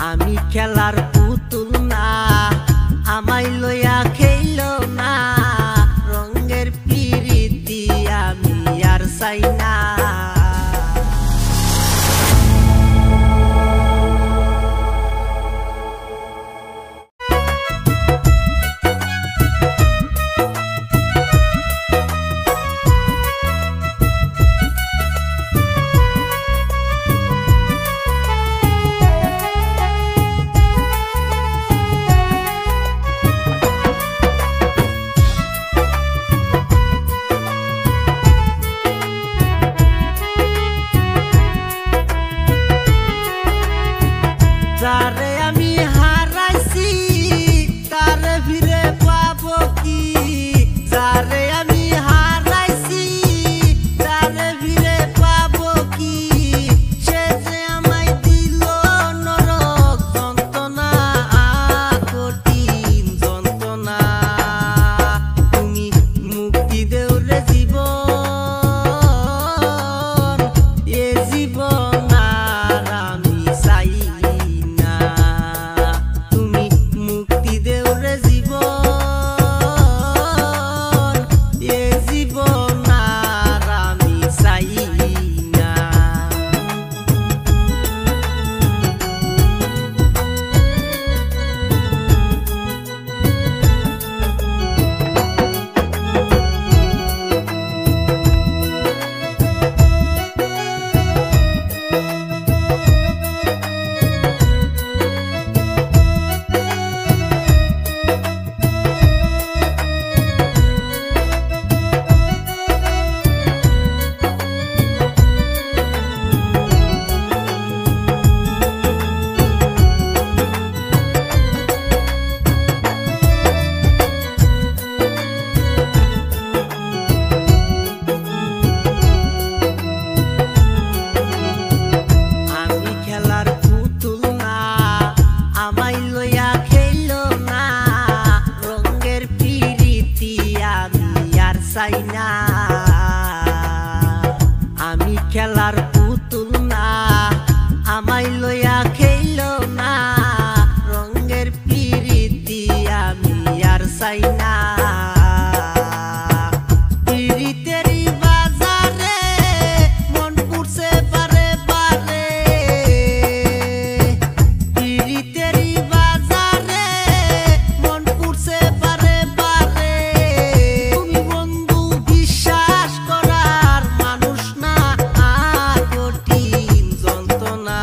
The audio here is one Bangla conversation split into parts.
আমি খেলার পুতুল না, আমায় লইয়া খেইল না, রঙের পিরিতি আমি আর চাই না। যারে আমি হারাইছি তারে ফিরে পাবো কি, যারে আমি হারাইছি তারে ফিরে পাবো কি, সে যে আমায় দিল নরক যন্ত্রণা, কঠিন যন্ত্রণা। তুমি মুক্তি দেও রে জীবন, এ জীবন আর আমি চাই না। তুমি মুক্তি দেও রে জীবন, এ জীবন আর আমি চাই না। আমি খেলার পুতুল না, আমায় লইয়া খেইল না, রঙের পিরিতি আমি আর চাই না। আমি খেলার পুতুল না, আমায় লইয়া খেইল না, রঙের পিরিতি আমি আর চাই না। পিরিতেরই বাজারে মন পুড়ছে বারে বারে, পিরিতেরই বাজারে মন পুড়ছে বারে বারে। তুমি বন্ধু বিশ্বাস করার মানুষ না, কঠিন যন্ত্রণা।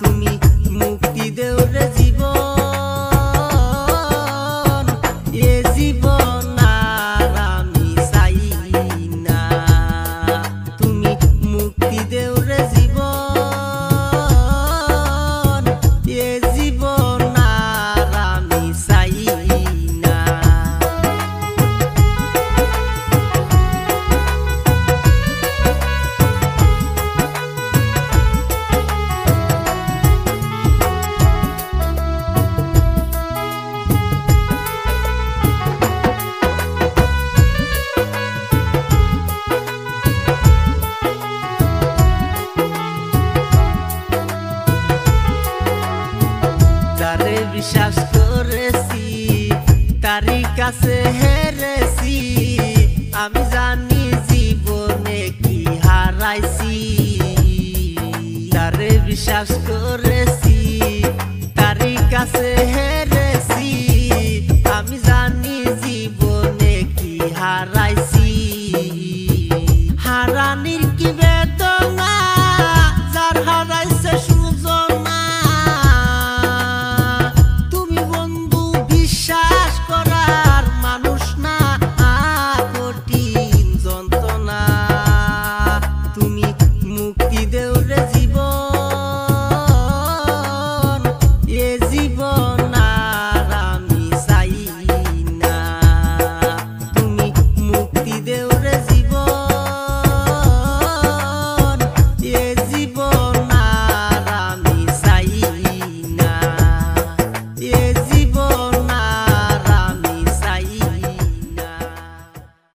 তুমি মুক্তি দেও রে জীবন, এ জীবন আর আমি চাই না। তুমি মুক্তি দেও রে জীবন, এ জীবন আর আমি চাই না। যারে বিশ্বাস করেছি তারই কাছে হেরেছি, আমি জানি জীবনে কি হারাইছি। যারে বিশ্বাস করেছি তারই কাছে